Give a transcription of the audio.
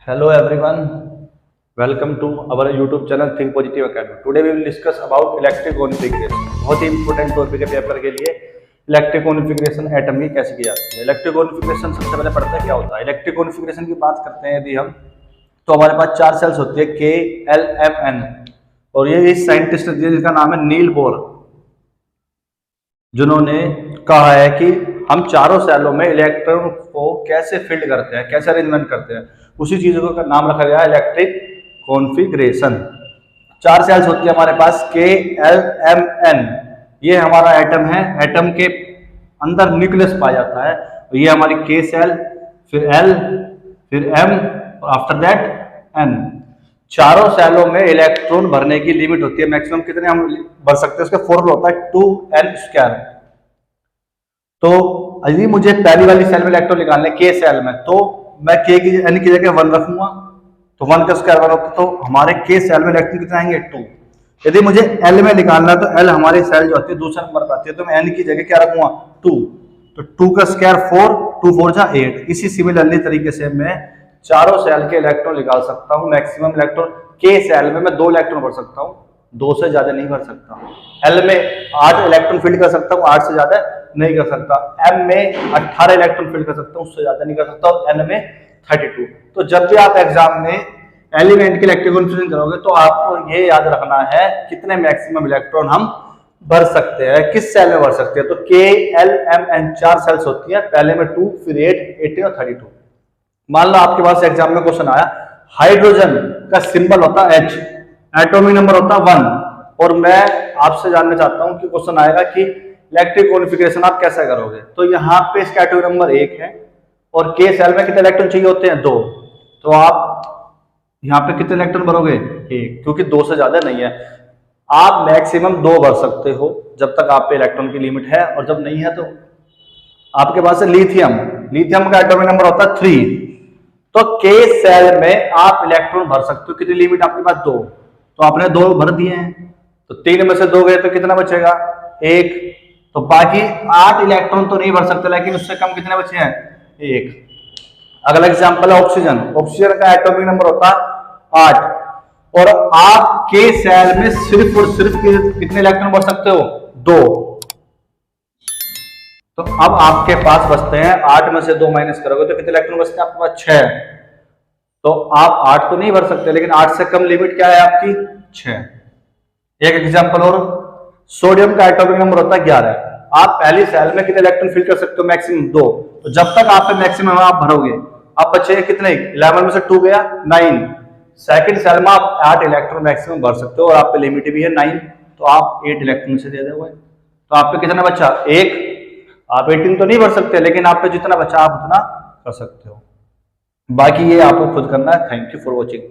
Hello everyone, welcome to our YouTube channel Think Positive Academy. Today we will discuss about electric configuration. बहुत ही important topic है paper के लिए। Electric configuration atom की कैसे की जाती है। इलेक्ट्रिक कॉन्फ़िगरेशन सबसे पहले पढ़ते हैं क्या होता है। इलेक्ट्रिक कॉन्फ़िगरेशन की बात करते हैं यदि हम, तो हमारे पास चार सेल्स होती है K, L, M, N, और ये इस साइंटिस्ट जिनका नाम है नील बोर, जिन्होंने कहा है कि हम चारों सेलों में इलेक्ट्रॉन को कैसे फील्ड करते हैं, कैसे अरेंजमेंट करते हैं, उसी चीज का नाम रखा गया है इलेक्ट्रिक कॉन्फ़िगरेशन। चार सेल्स होती है हमारे पास K, L, M, N। ये हमारा एटम है। एटम के अंदर न्यूक्लियस पाया जाता है। ये हमारी K सेल, फिर L, फिर M और आफ्टर दैट N। चारों सेलों में इलेक्ट्रॉन भरने की लिमिट होती है। मैक्सिमम कितने हम भर सकते हैं, उसका फॉर्मूला होता है 2n²। तो यदि मुझे पहली वाली सेल में इलेक्ट्रॉन निकालने K सेल में, तो मैं K की N की जगह 1 रखूंगा, तो 1 का स्क्वायर 1 होता है, तो हमारे K सेल में इलेक्ट्रॉन कितने आएंगे 2। यदि मुझे L में निकालना है, तो L हमारी सेल जो होती है दूसरे नंबर पर आती है, तो मैं N की जगह क्या रखूंगा 2, तो 2 का स्क्वायर 4, 2 4 जा 8। इसी सिमिलरली तरीके से मैं चारों सेल के इलेक्ट्रॉन निकाल सकता हूँ। मैक्सिमम इलेक्ट्रॉन K सेल में मैं 2 इलेक्ट्रॉन भर सकता हूँ, 2 से ज्यादा नहीं भर सकता। L में 8 इलेक्ट्रॉन फील्ड कर सकता हूँ, 8 से ज्यादा नहीं कर सकता। M में 18 इलेक्ट्रॉन फील्ड कर सकता हूँ, उससे ज्यादा नहीं कर सकता। और N में 32। तो जब भी आप एग्जाम में एलिमेंट की इलेक्ट्रिक कॉन्फ़िगरेशन करोगे, तो आपको ये याद रखना है कितने मैक्सिमम इलेक्ट्रॉन हम भर सकते हैं, किस सेल में भर सकते हैं। तो K, L, M, N चार सेल्स होती है। पहले में 2, फिर 8, 18 और 32। मान लो आपके पास एग्जाम में क्वेश्चन आया, हाइड्रोजन का सिंबल होता है H, एटॉमिक नंबर होता है 1, और मैं आपसे जानना चाहता हूं कि क्वेश्चन आएगा कि इलेक्ट्रिक कॉन्फ़िगरेशन आप कैसे करोगे। तो यहाँ पे इसका एटॉमिक नंबर 1 है, और K सेल में कितने इलेक्ट्रॉन चाहिए होते हैं 2, तो आप यहाँ पे कितने इलेक्ट्रॉन भरोगे 1, क्योंकि 2 से ज्यादा नहीं है। आप मैक्सिमम 2 भर सकते हो जब तक आप पे इलेक्ट्रॉन की लिमिट है, और जब नहीं है तो आपके पास है लिथियम। लिथियम का एटॉमिक नंबर होता है 3, तो K सेल में आप इलेक्ट्रॉन भर सकते हो। कितनी लिमिट आपके पास 2, तो आपने 2 भर दिए हैं, तो 3 में से 2 गए तो कितना बचेगा 1, तो बाकी 8 इलेक्ट्रॉन तो नहीं भर सकते, लेकिन उससे कम कितने बचे हैं 1। अगला एग्जांपल है ऑक्सीजन। ऑक्सीजन का एटॉमिक नंबर होता है 8, और आप K सेल में सिर्फ और सिर्फ कितने इलेक्ट्रॉन भर सकते हो 2। तो अब आपके पास बचते हैं 8 में से 2 माइनस करोगे तो कितने इलेक्ट्रॉन बचते हैं आपके पास 6। तो आप 8 तो नहीं भर सकते, लेकिन 8 से कम लिमिट क्या है आपकी 6। एक एग्जांपल और, सोडियम का एटॉमिक नंबर होता है 11। आप पहली सेल में कितने इलेक्ट्रॉन फिल कर सकते हो मैक्सिमम 2, तो जब तक आप पे मैक्सिमम आप भरोगे, आप बचे कितने 11 में से 2 गया 9। सेकंड सेल में आप 8 इलेक्ट्रॉन मैक्सिमम भर सकते हो, और आप पे लिमिट भी है 9, तो आप 8 इलेक्ट्रॉन से दे दोगे, तो आप पे कितना बचा 1। आप 18 तो नहीं भर सकते, लेकिन आप पे जितना बचा आप उतना कर सकते हो। बाकी ये आपको खुद करना है। Thank you for watching.